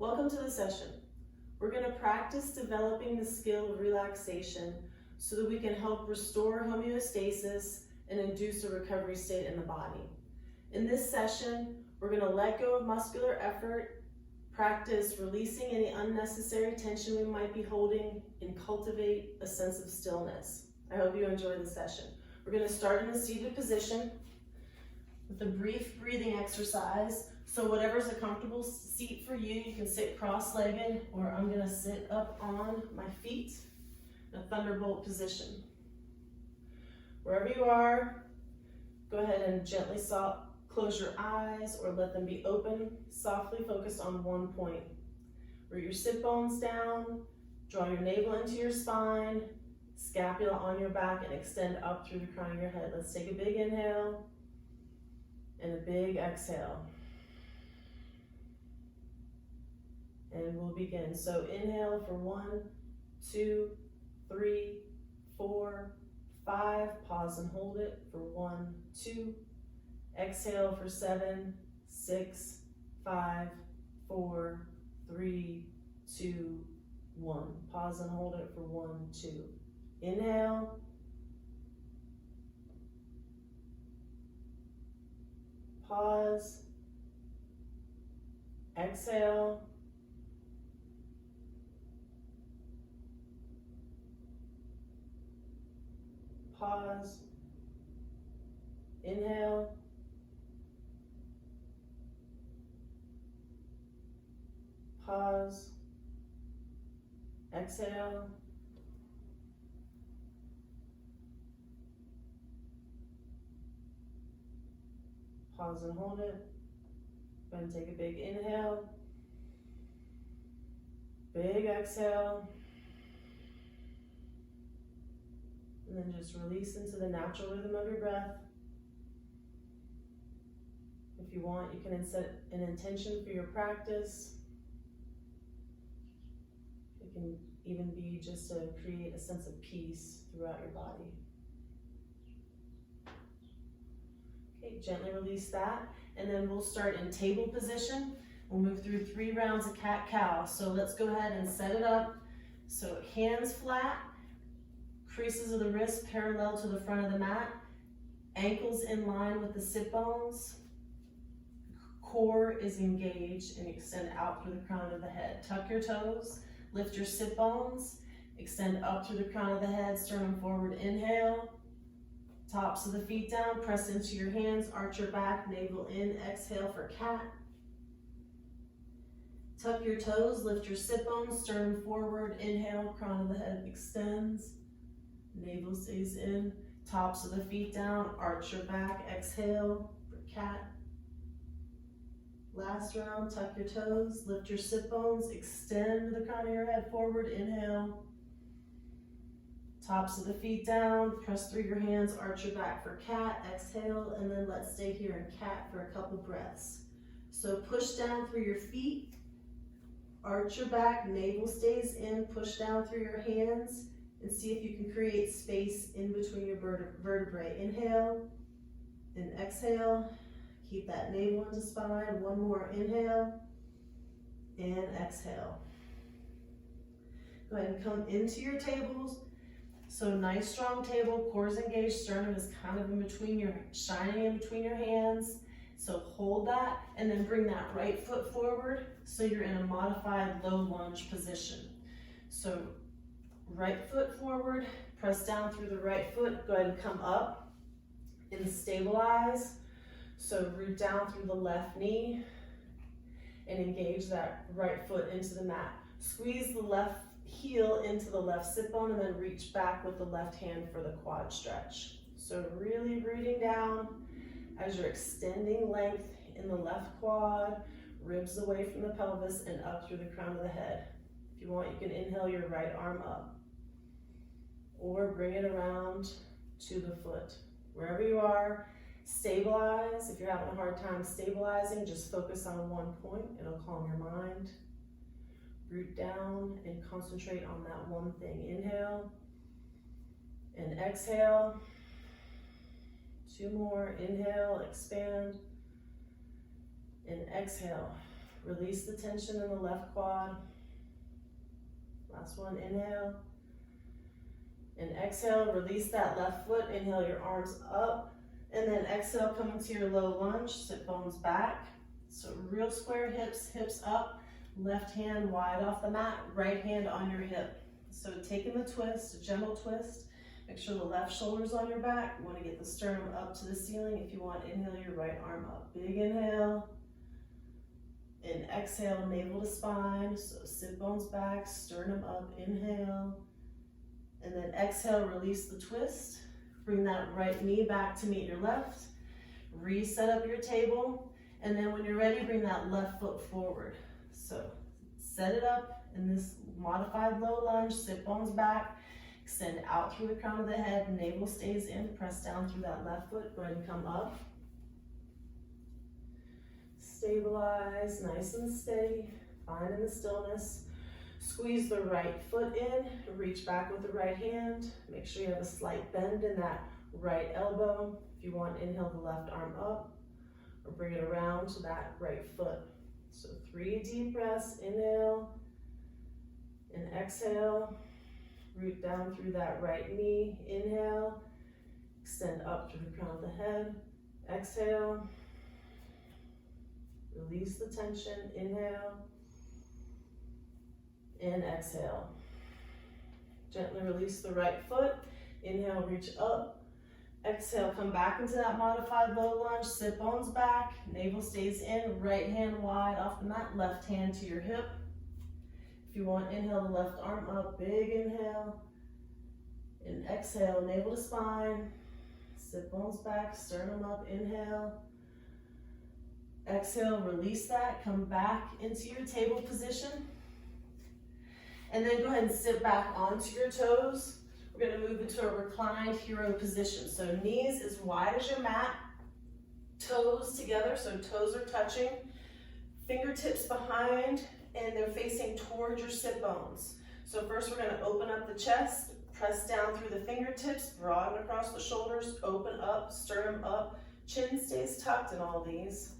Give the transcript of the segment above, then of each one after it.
Welcome to the session. We're going to practice developing the skill of relaxation so that we can help restore homeostasis and induce a recovery state in the body. In this session, we're going to let go of muscular effort, practice releasing any unnecessary tension we might be holding, and cultivate a sense of stillness. I hope you enjoy the session. We're going to start in a seated position with a brief breathing exercise. So whatever's a comfortable seat for you, you can sit cross-legged, or I'm gonna sit up on my feet in a thunderbolt position. Wherever you are, go ahead and gently close your eyes or let them be open, softly focused on one point. Root your sit bones down, draw your navel into your spine, scapula on your back, and extend up through the crown of your head. Let's take a big inhale and a big exhale. And we'll begin. So inhale for 1, 2, 3, 4, 5. Pause and hold it for 1, 2. Exhale for 7, 6, 5, 4, 3, 2, 1. Pause and hold it for 1, 2. Inhale. Pause. Exhale. Pause. Inhale. Pause. Exhale. Pause and hold it. Go ahead and take a big inhale. Big exhale. And then just release into the natural rhythm of your breath. If you want, you can set an intention for your practice. It can even be just to create a sense of peace throughout your body. Okay, gently release that. And then we'll start in table position. We'll move through 3 rounds of cat-cow. So let's go ahead and set it up. So hands flat. Creases of the wrist parallel to the front of the mat, ankles in line with the sit bones, core is engaged, and extend out through the crown of the head. Tuck your toes, lift your sit bones, extend up through the crown of the head, sternum forward, inhale, tops of the feet down, press into your hands, arch your back, navel in, exhale for cat. Tuck your toes, lift your sit bones, sternum forward, inhale, crown of the head extends. Navel stays in, tops of the feet down, arch your back, exhale for cat. Last round, tuck your toes, lift your sit bones, extend the crown of your head forward, inhale. Tops of the feet down, press through your hands, arch your back for cat, exhale, and then let's stay here in cat for a couple breaths. So push down through your feet, arch your back, navel stays in, push down through your hands, and see if you can create space in between your vertebrae. Inhale and exhale. Keep that navel into spine. One more inhale and exhale. Go ahead and come into your tables. So nice strong table, core is engaged, sternum is kind of in between shining in between your hands. So hold that and then bring that right foot forward so you're in a modified low lunge position. So right foot forward, press down through the right foot, go ahead and come up and stabilize. So root down through the left knee and engage that right foot into the mat. Squeeze the left heel into the left sit bone and then reach back with the left hand for the quad stretch. So really rooting down as you're extending length in the left quad, ribs away from the pelvis and up through the crown of the head. If you want, you can inhale your right arm up, or bring it around to the foot. Wherever you are, stabilize. If you're having a hard time stabilizing, just focus on one point. It'll calm your mind. Root down and concentrate on that one thing. Inhale and exhale. 2 more. Inhale, expand, and exhale. Release the tension in the left quad. Last one, inhale. And exhale, release that left foot. Inhale your arms up. And then exhale, come into your low lunge, sit bones back. So real square hips, hips up, left hand wide off the mat, right hand on your hip. So taking the twist, a gentle twist. Make sure the left shoulder's on your back. You want to get the sternum up to the ceiling. If you want, inhale your right arm up. Big inhale. And exhale, navel to spine. So sit bones back, sternum up, inhale. And then exhale, release the twist. Bring that right knee back to meet your left. Reset up your table. And then when you're ready, bring that left foot forward. So set it up in this modified low lunge, sit bones back, extend out through the crown of the head, navel stays in, press down through that left foot, go ahead and come up. Stabilize, nice and steady, find in the stillness. Squeeze the right foot in, reach back with the right hand. Make sure you have a slight bend in that right elbow. If you want, inhale the left arm up or bring it around to that right foot. So 3 deep breaths, inhale and exhale. Root down through that right knee, inhale. Extend up through the crown of the head, exhale. Release the tension, inhale. And exhale. Gently release the right foot. Inhale, reach up. Exhale, come back into that modified low lunge. Sit bones back. Navel stays in. Right hand wide off the mat. Left hand to your hip. If you want, inhale the left arm up. Big inhale. And exhale, navel to spine. Sit bones back. Sternum up. Inhale. Exhale, release that. Come back into your table position. And then go ahead and sit back onto your toes. We're going to move into a reclined hero position. So knees as wide as your mat, toes together, so toes are touching, fingertips behind, and they're facing towards your sit bones. So first we're going to open up the chest, press down through the fingertips, broaden across the shoulders, open up, sternum up, chin stays tucked in all these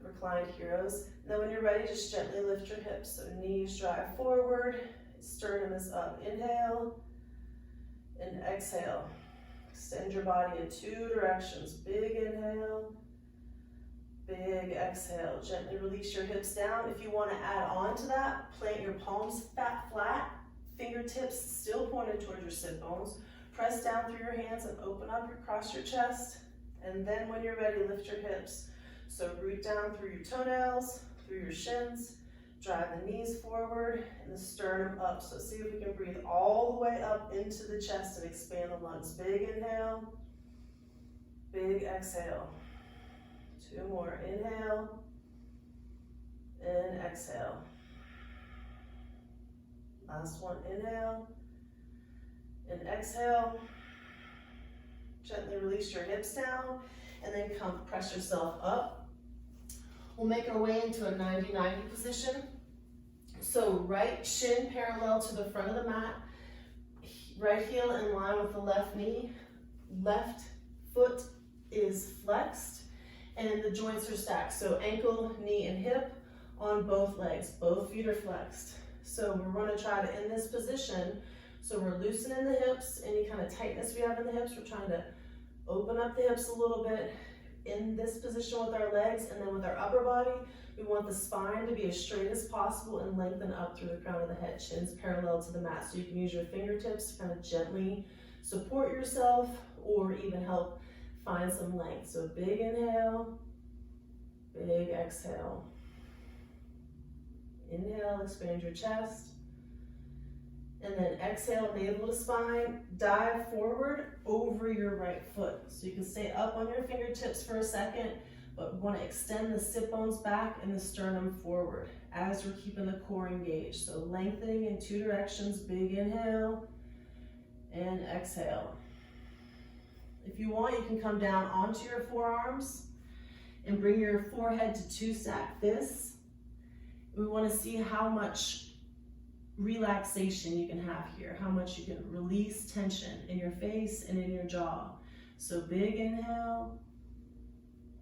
reclined heroes. And then when you're ready, just gently lift your hips. So knees drive forward. Sternum is up, inhale, and exhale. Extend your body in 2 directions. Big inhale, big exhale. Gently release your hips down. If you want to add on to that, plant your palms flat, fingertips still pointed towards your sit bones. Press down through your hands and open up across your chest. And then when you're ready, lift your hips. So root down through your toenails, through your shins. Drive the knees forward and the sternum up. So see if we can breathe all the way up into the chest and expand the lungs. Big inhale, big exhale. 2 more, inhale and exhale. Last one, inhale and exhale. Gently release your hips down and then come press yourself up. We'll make our way into a 90-90 position. So right shin parallel to the front of the mat, right heel in line with the left knee, left foot is flexed, and the joints are stacked. So ankle, knee, and hip on both legs. Both feet are flexed. So we're going to try to, in this position, so we're loosening the hips, any kind of tightness we have in the hips, we're trying to open up the hips a little bit, in this position with our legs, and then with our upper body, we want the spine to be as straight as possible and lengthen up through the crown of the head, shins parallel to the mat. So you can use your fingertips to kind of gently support yourself or even help find some length. So big inhale, big exhale. Inhale, expand your chest. And then exhale, navel to spine, dive forward over your right foot. So you can stay up on your fingertips for a second, but we want to extend the sit bones back and the sternum forward as we're keeping the core engaged. So lengthening in 2 directions, big inhale and exhale. If you want, you can come down onto your forearms and bring your forehead to 2 stacked fists. We want to see how much relaxation you can have here, how much you can release tension in your face and in your jaw. So big inhale,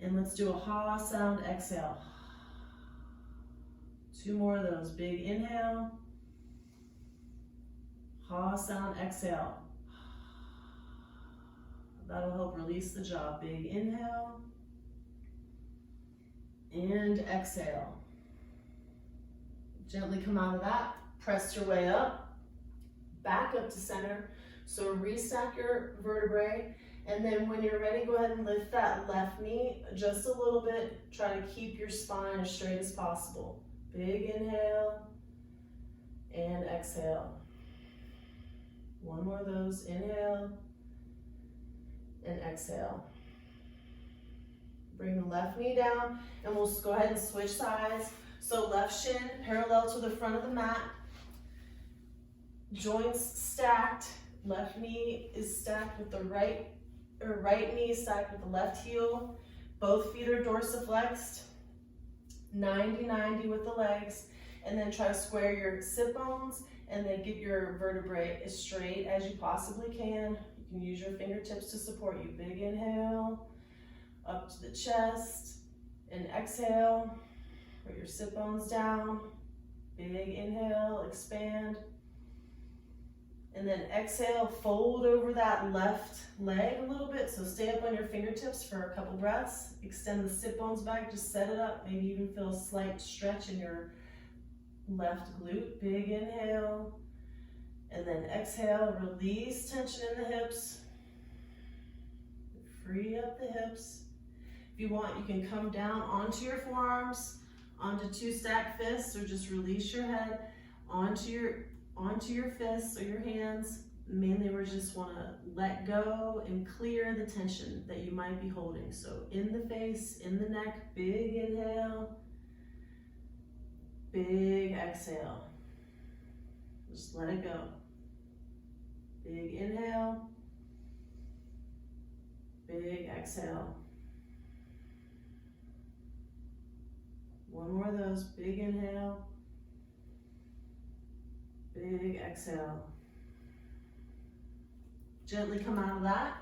and let's do a ha sound, exhale. 2 more of those. Big inhale. Ha sound, exhale. That'll help release the jaw. Big inhale. And exhale. Gently come out of that. Press your way up. Back up to center. So restack your vertebrae. And then when you're ready, go ahead and lift that left knee just a little bit. Try to keep your spine as straight as possible. Big inhale and exhale. 1 more of those. Inhale and exhale. Bring the left knee down and we'll go ahead and switch sides. So left shin parallel to the front of the mat. Joints stacked. Left knee is stacked with the right knee stacked with the left heel. Both feet are dorsiflexed. 90-90 with the legs. And then try to square your sit bones and then get your vertebrae as straight as you possibly can. You can use your fingertips to support you. Big inhale, up to the chest, and exhale. Put your sit bones down. Big inhale, expand. And then exhale, fold over that left leg a little bit. So stay up on your fingertips for a couple breaths. Extend the sit bones back, just set it up. Maybe even feel a slight stretch in your left glute. Big inhale. And then exhale, release tension in the hips. Free up the hips. If you want, you can come down onto your forearms, onto 2 stacked fists, or just release your head onto your fists or your hands. Mainly we just want to let go and clear the tension that you might be holding. So in the face, in the neck, big inhale, big exhale. Just let it go. Big inhale, big exhale. 1 more of those. Big inhale, big exhale. Gently come out of that.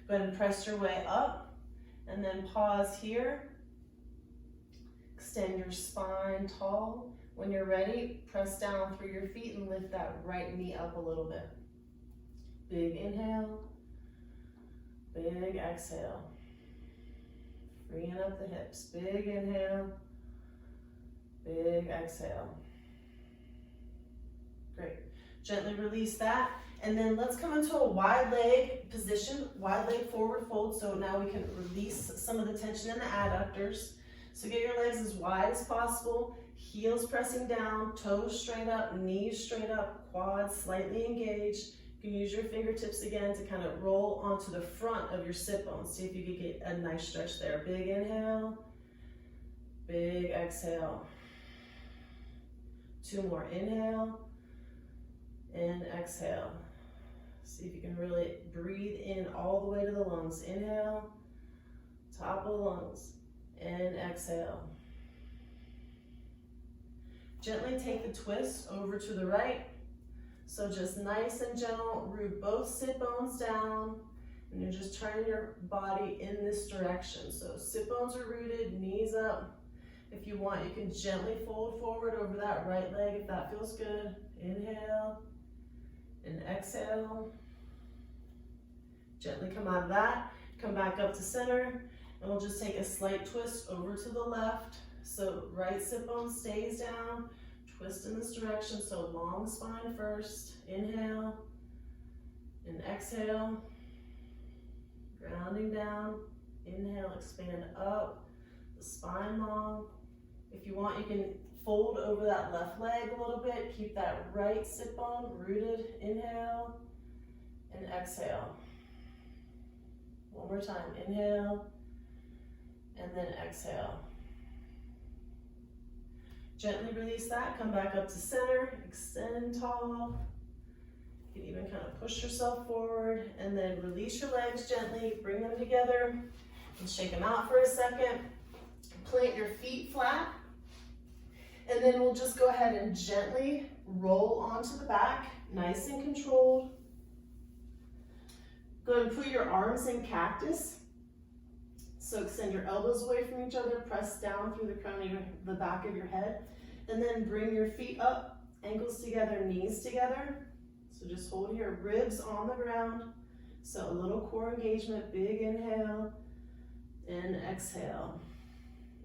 Go ahead and press your way up and then pause here. Extend your spine tall. When you're ready, press down through your feet and lift that right knee up a little bit. Big inhale, big exhale. Freeing up the hips. Big inhale, big exhale. Great. Gently release that. And then let's come into a wide leg position, wide leg forward fold. So now we can release some of the tension in the adductors. So get your legs as wide as possible, heels pressing down, toes straight up, knees straight up, quads slightly engaged. You can use your fingertips again to kind of roll onto the front of your sit bones. See if you can get a nice stretch there. Big inhale, big exhale. 2 more. Inhale and exhale. See if you can really breathe in all the way to the lungs. Inhale, top of the lungs, and exhale. Gently take the twist over to the right. So just nice and gentle, root both sit bones down, and you're just turning your body in this direction. So sit bones are rooted, knees up. If you want, you can gently fold forward over that right leg if that feels good. Inhale and exhale. Gently come out of that, come back up to center, and we'll just take a slight twist over to the left. So right sit bone stays down, twist in this direction, so long spine first. Inhale and exhale, grounding down. Inhale, expand up, the spine long. If you want, you can fold over that left leg a little bit, keep that right sit bone rooted. Inhale and exhale. 1 more time. Inhale and then exhale. Gently release that, come back up to center, extend tall. You can even kind of push yourself forward and then release your legs gently, bring them together and shake them out for a second. Plant your feet flat. And then we'll just go ahead and gently roll onto the back, nice and controlled. Go ahead and put your arms in cactus. So extend your elbows away from each other, press down through the crown of the back of your head. And then bring your feet up, ankles together, knees together. So just hold your ribs on the ground. So a little core engagement, big inhale and exhale.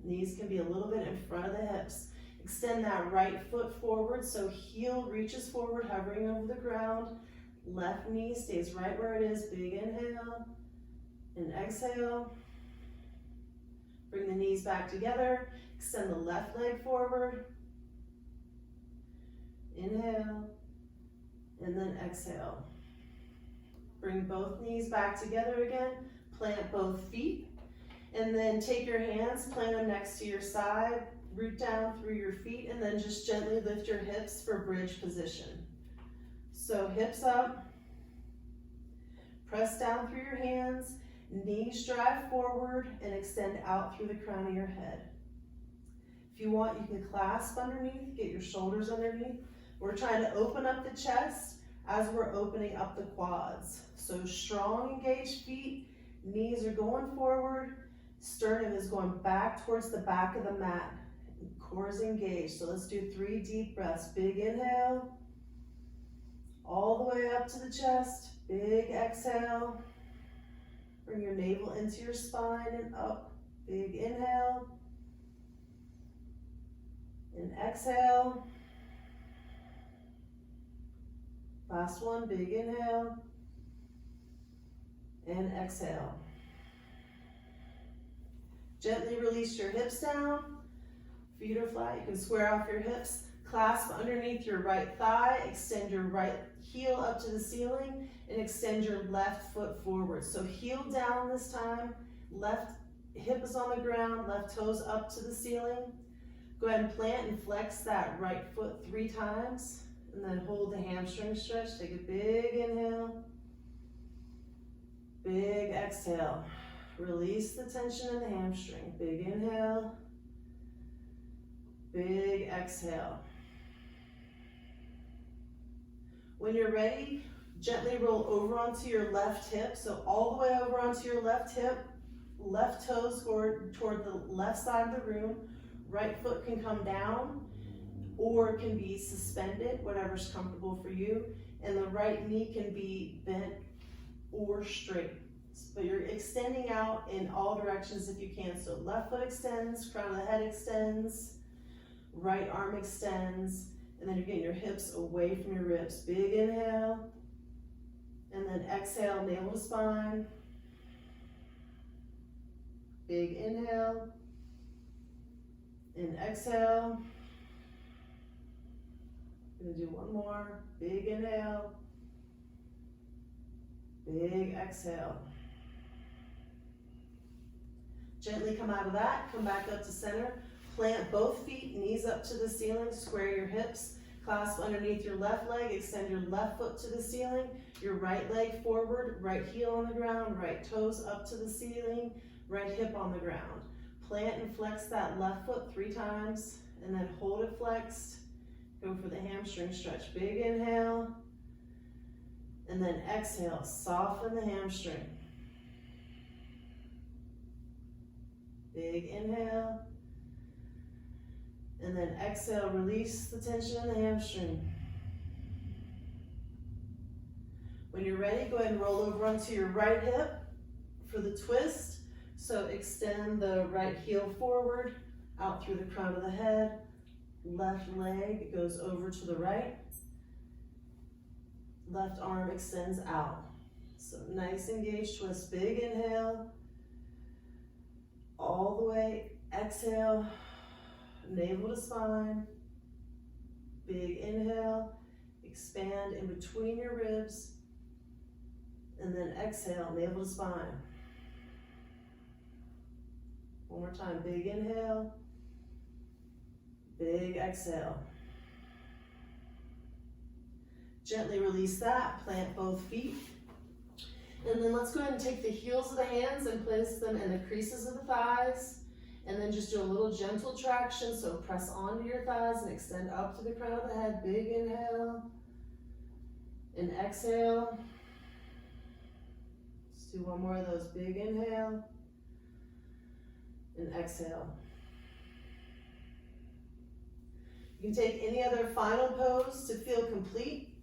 Knees can be a little bit in front of the hips. Extend that right foot forward, so heel reaches forward, hovering over the ground. Left knee stays right where it is, big inhale and exhale. Bring the knees back together, extend the left leg forward. Inhale and then exhale. Bring both knees back together again, plant both feet, and then take your hands, plant them next to your side, root down through your feet, and then just gently lift your hips for bridge position. So hips up, press down through your hands, knees drive forward and extend out through the crown of your head. If you want, you can clasp underneath, get your shoulders underneath. We're trying to open up the chest as we're opening up the quads. So strong engaged feet, knees are going forward, sternum is going back towards the back of the mat. Core is engaged. So let's do 3 deep breaths. Big inhale, all the way up to the chest. Big exhale. Bring your navel into your spine and up. Big inhale. And exhale. Last one, big inhale. And exhale. Gently release your hips down. Feet are flat, you can square off your hips. Clasp underneath your right thigh, extend your right heel up to the ceiling, and extend your left foot forward. So heel down this time, left hip is on the ground, left toes up to the ceiling. Go ahead and plant and flex that right foot 3 times, and then hold the hamstring stretch. Take a big inhale, big exhale. Release the tension in the hamstring. Big inhale, big exhale. When you're ready, gently roll over onto your left hip. So all the way over onto your left hip, left toes toward the left side of the room. Right foot can come down or it can be suspended, whatever's comfortable for you. And the right knee can be bent or straight. But you're extending out in all directions if you can. So left foot extends, crown of the head extends, right arm extends, and then you're getting your hips away from your ribs. Big inhale, and then exhale, navel to spine. Big inhale, and exhale. We're gonna do one more. Big inhale, big exhale. Gently come out of that, come back up to center. Plant both feet, knees up to the ceiling, square your hips, clasp underneath your left leg, extend your left foot to the ceiling, your right leg forward, right heel on the ground, right toes up to the ceiling, right hip on the ground. Plant and flex that left foot 3 times, and then hold it flexed. Go for the hamstring stretch. Big inhale, and then exhale, soften the hamstring. Big inhale, and then exhale, release the tension in the hamstring. When you're ready, go ahead and roll over onto your right hip for the twist. So extend the right heel forward, out through the crown of the head. Left leg goes over to the right. Left arm extends out. So nice engaged twist. Big inhale. All the way, exhale, navel to spine. Big inhale, expand in between your ribs. And then exhale, navel to spine. One more time, big inhale, big exhale. Gently release that, plant both feet. And then let's go ahead and take the heels of the hands and place them in the creases of the thighs. And then just do a little gentle traction. So press onto your thighs and extend up to the crown of the head. Big inhale and exhale. Let's do one more of those. Big inhale and exhale. You can take any other final pose to feel complete,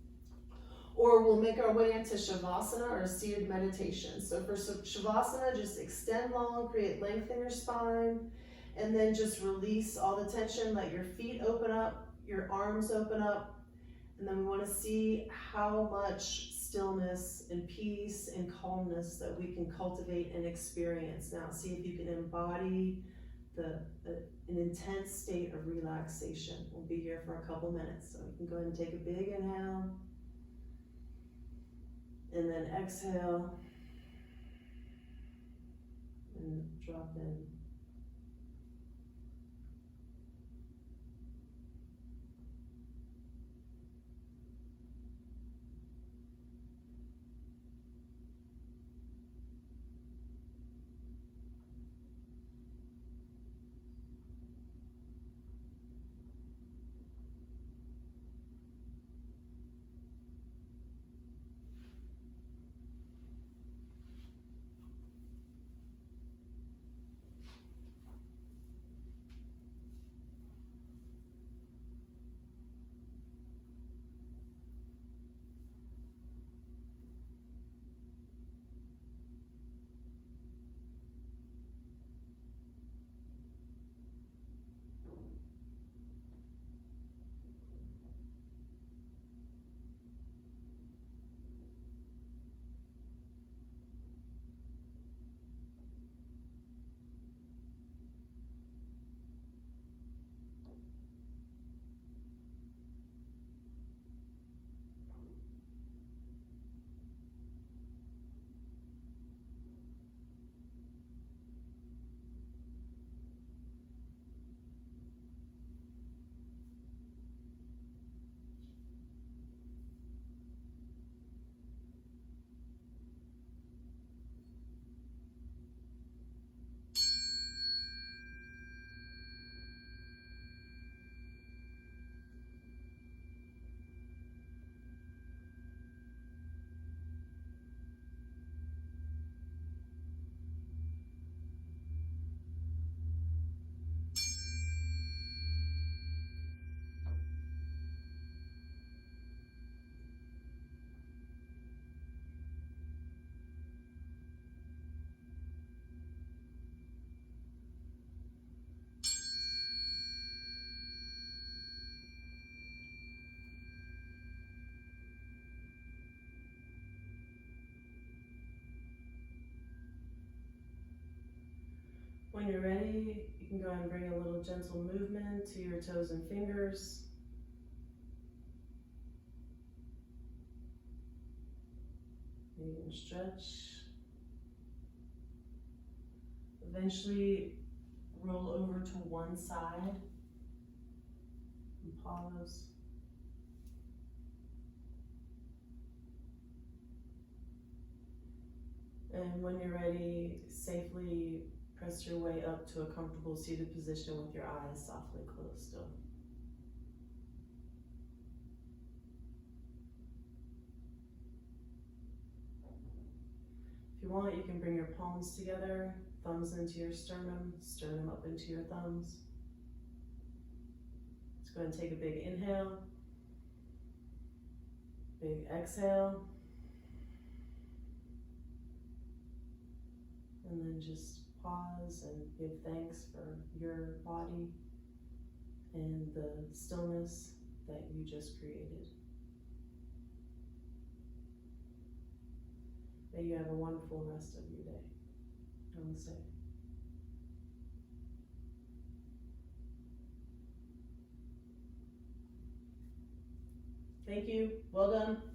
or we'll make our way into Shavasana or seated meditation. So for Shavasana, just extend long, create length in your spine, and then just release all the tension. Let your feet open up, your arms open up, and then we want to see how much stillness and peace and calmness that we can cultivate and experience. Now see if you can embody an intense state of relaxation. We'll be here for a couple minutes, so you can go ahead and take a big inhale, and then exhale, and drop in. When you're ready, you can go ahead and bring a little gentle movement to your toes and fingers. You can stretch. Eventually roll over to one side and pause. And when you're ready, safely press your way up to a comfortable seated position with your eyes softly closed still. If you want, you can bring your palms together, thumbs into your sternum, sternum up into your thumbs. Let's go ahead and take a big inhale, big exhale, and then just pause and give thanks for your body and the stillness that you just created. May you have a wonderful rest of your day. Namaste. Thank you. Well done.